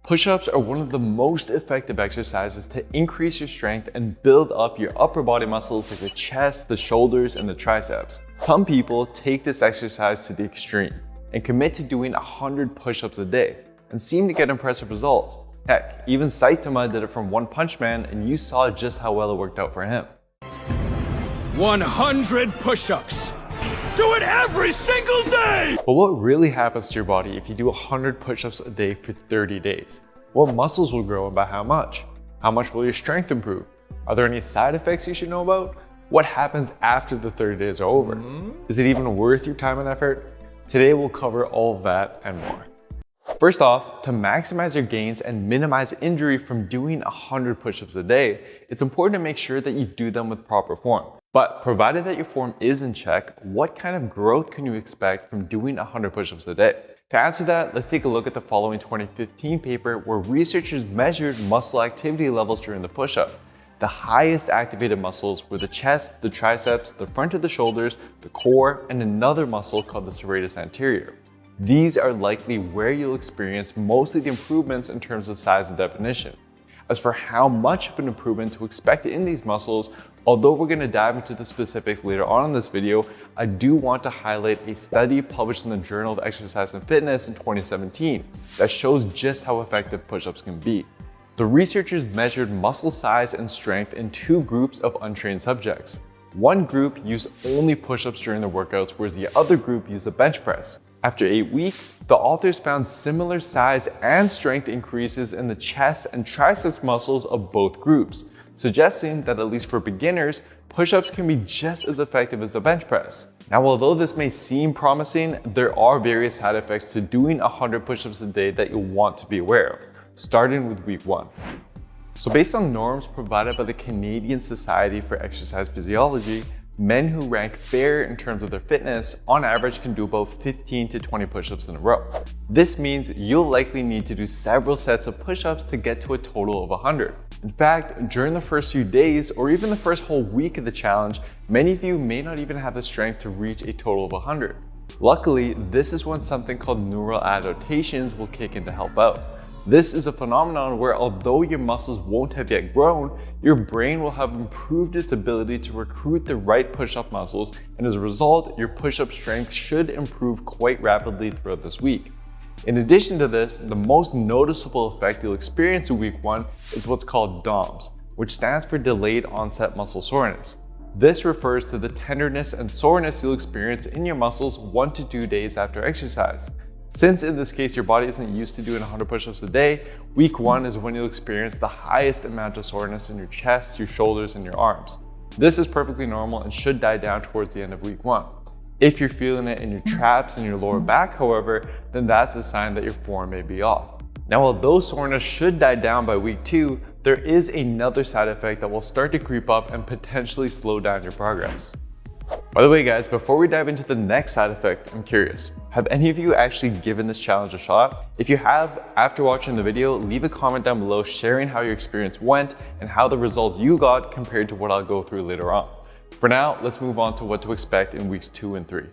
Push-ups are one of the most effective exercises to increase your strength and build up your upper body muscles like the chest, the shoulders, and the triceps. Some people take this exercise to the extreme and commit to doing 100 push-ups a day and seem to get impressive results. Heck, even Saitama did it from One Punch Man, and you saw just how well it worked out for him. 100 push-ups! Do it every single day! But what really happens to your body if you do 100 push-ups a day for 30 days? What muscles will grow and by how much? How much will your strength improve? Are there any side effects you should know about? What happens after the 30 days are over? Is it even worth your time and effort? Today we'll cover all of that and more. First off, to maximize your gains and minimize injury from doing 100 push-ups a day, it's important to make sure that you do them with proper form. But provided that your form is in check, what kind of growth can you expect from doing 100 push-ups a day? To answer that, let's take a look at the following 2015 paper where researchers measured muscle activity levels during the push-up. The highest activated muscles were the chest, the triceps, the front of the shoulders, the core, and another muscle called the serratus anterior. These are likely where you'll experience most of the improvements in terms of size and definition. As for how much of an improvement to expect in these muscles, although we're going to dive into the specifics later on in this video, I do want to highlight a study published in the Journal of Exercise and Fitness in 2017 that shows just how effective push-ups can be. The researchers measured muscle size and strength in two groups of untrained subjects. One group used only push-ups during their workouts, whereas the other group used a bench press. After 8 weeks, the authors found similar size and strength increases in the chest and triceps muscles of both groups, suggesting that at least for beginners, push-ups can be just as effective as the bench press. Now, although this may seem promising, there are various side effects to doing 100 push-ups a day that you'll want to be aware of, starting with week 1. So based on norms provided by the Canadian Society for Exercise Physiology, men who rank fair in terms of their fitness on average can do about 15 to 20 push-ups in a row. This means you'll likely need to do several sets of push-ups to get to a total of 100. In fact, during the first few days or even the first whole week of the challenge, many of you may not even have the strength to reach a total of 100. Luckily, this is when something called neural adaptations will kick in to help out. This is a phenomenon where although your muscles won't have yet grown, your brain will have improved its ability to recruit the right push-up muscles, and as a result, your push-up strength should improve quite rapidly throughout this week. In addition to this, the most noticeable effect you'll experience in week 1 is what's called DOMS, which stands for delayed onset muscle soreness. This refers to the tenderness and soreness you'll experience in your muscles 1 to 2 days after exercise. Since in this case your body isn't used to doing 100 push-ups a day, week 1 is when you'll experience the highest amount of soreness in your chest, your shoulders, and your arms. This is perfectly normal and should die down towards the end of week 1. If you're feeling it in your traps and your lower back, however, then that's a sign that your form may be off. Now, although soreness should die down by week 2, there is another side effect that will start to creep up and potentially slow down your progress. By the way guys, before we dive into the next side effect, I'm curious, have any of you actually given this challenge a shot? If you have, after watching the video, leave a comment down below sharing how your experience went and how the results you got compared to what I'll go through later on. For now, let's move on to what to expect in weeks 2 and 3.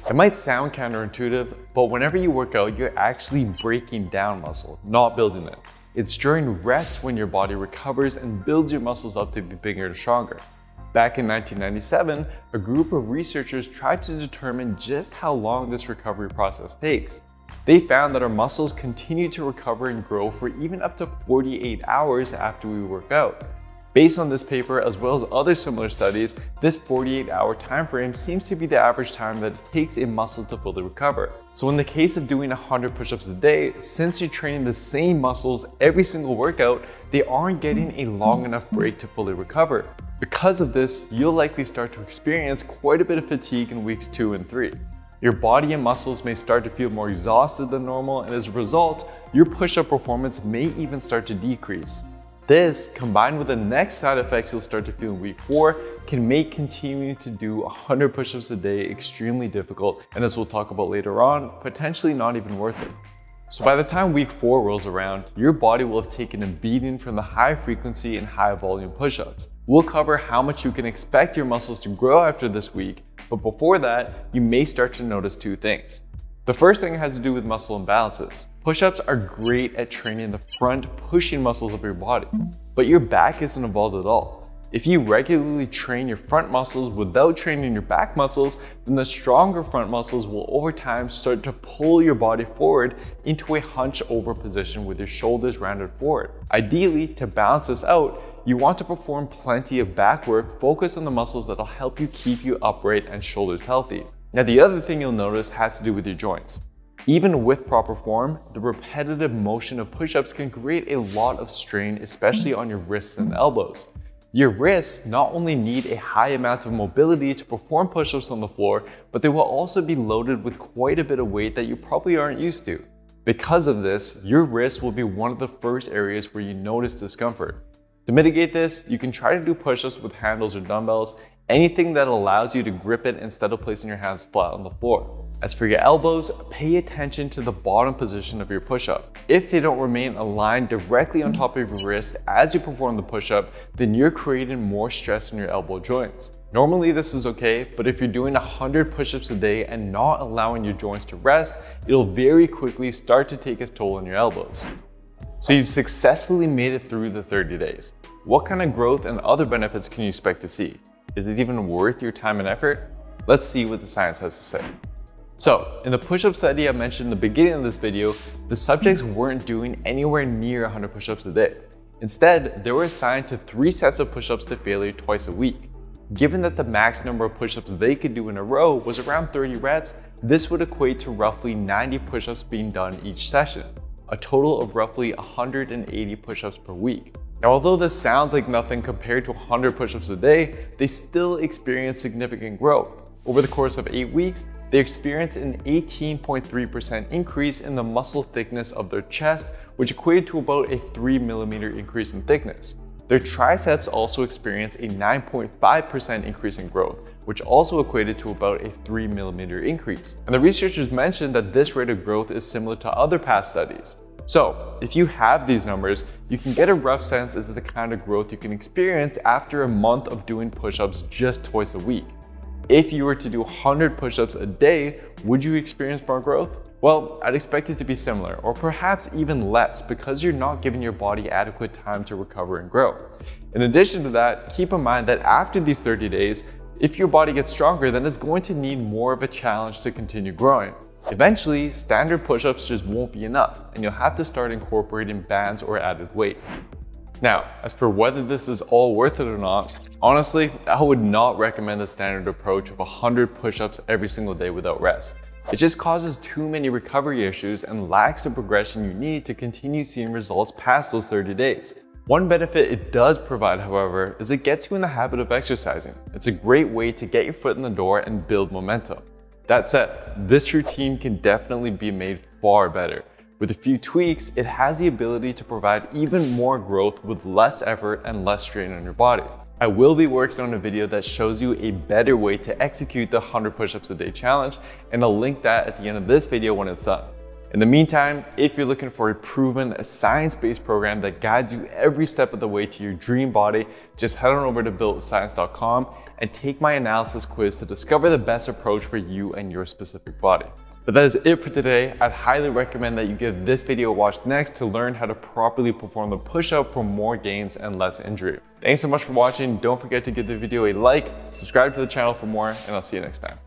It might sound counterintuitive, but whenever you work out, you're actually breaking down muscle, not building it. It's during rest when your body recovers and builds your muscles up to be bigger and stronger. Back in 1997, a group of researchers tried to determine just how long this recovery process takes. They found that our muscles continue to recover and grow for even up to 48 hours after we work out. Based on this paper, as well as other similar studies, this 48-hour time frame seems to be the average time that it takes a muscle to fully recover. So in the case of doing 100 push-ups a day, since you're training the same muscles every single workout, they aren't getting a long enough break to fully recover. Because of this, you'll likely start to experience quite a bit of fatigue in weeks 2 and 3. Your body and muscles may start to feel more exhausted than normal, and as a result, your push-up performance may even start to decrease. This, combined with the next side effects you'll start to feel in week 4, can make continuing to do 100 push-ups a day extremely difficult, and as we'll talk about later on, potentially not even worth it. So by the time week 4 rolls around, your body will have taken a beating from the high frequency and high volume push-ups. We'll cover how much you can expect your muscles to grow after this week, but before that, you may start to notice 2 things. The first thing has to do with muscle imbalances. Push-ups are great at training the front pushing muscles of your body, but your back isn't involved at all. If you regularly train your front muscles without training your back muscles, then the stronger front muscles will over time start to pull your body forward into a hunch over position with your shoulders rounded forward. Ideally, to balance this out, you want to perform plenty of back work focused on the muscles that'll help you keep you upright and shoulders healthy. Now, the other thing you'll notice has to do with your joints. Even with proper form, the repetitive motion of push-ups can create a lot of strain, especially on your wrists and elbows. Your wrists not only need a high amount of mobility to perform push-ups on the floor, but they will also be loaded with quite a bit of weight that you probably aren't used to. Because of this, your wrists will be one of the first areas where you notice discomfort. To mitigate this, you can try to do push-ups with handles or dumbbells, anything that allows you to grip it instead of placing your hands flat on the floor. As for your elbows, pay attention to the bottom position of your push-up. If they don't remain aligned directly on top of your wrist as you perform the push-up, then you're creating more stress in your elbow joints. Normally this is okay, but if you're doing 100 push-ups a day and not allowing your joints to rest, it'll very quickly start to take its toll on your elbows. So you've successfully made it through the 30 days. What kind of growth and other benefits can you expect to see? Is it even worth your time and effort? Let's see what the science has to say. So, in the push-up study I mentioned in the beginning of this video, the subjects weren't doing anywhere near 100 push-ups a day. Instead, they were assigned to 3 sets of push-ups to failure twice a week. Given that the max number of push-ups they could do in a row was around 30 reps, this would equate to roughly 90 push-ups being done each session, a total of roughly 180 push-ups per week. Now, although this sounds like nothing compared to 100 push-ups a day, they still experience significant growth. Over the course of 8 weeks, they experienced an 18.3% increase in the muscle thickness of their chest, which equated to about a 3mm increase in thickness. Their triceps also experienced a 9.5% increase in growth, which also equated to about a 3mm increase. And the researchers mentioned that this rate of growth is similar to other past studies. So, if you have these numbers, you can get a rough sense as to the kind of growth you can experience after a month of doing push-ups just twice a week. If you were to do 100 push-ups a day, would you experience more growth? Well, I'd expect it to be similar, or perhaps even less, because you're not giving your body adequate time to recover and grow. In addition to that, keep in mind that after these 30 days, if your body gets stronger, then it's going to need more of a challenge to continue growing. Eventually, standard push-ups just won't be enough, and you'll have to start incorporating bands or added weight. Now, as for whether this is all worth it or not, honestly, I would not recommend the standard approach of 100 push-ups every single day without rest. It just causes too many recovery issues and lacks the progression you need to continue seeing results past those 30 days. One benefit it does provide, however, is it gets you in the habit of exercising. It's a great way to get your foot in the door and build momentum. That said, this routine can definitely be made far better. With a few tweaks, it has the ability to provide even more growth with less effort and less strain on your body. I will be working on a video that shows you a better way to execute the 100 push-ups a day challenge, and I'll link that at the end of this video when it's done. In the meantime, if you're looking for a proven, science-based program that guides you every step of the way to your dream body, just head on over to builtwithscience.com and take my analysis quiz to discover the best approach for you and your specific body. But that is it for today. I'd highly recommend that you give this video a watch next to learn how to properly perform the push-up for more gains and less injury. Thanks so much for watching. Don't forget to give the video a like, subscribe to the channel for more, and I'll see you next time.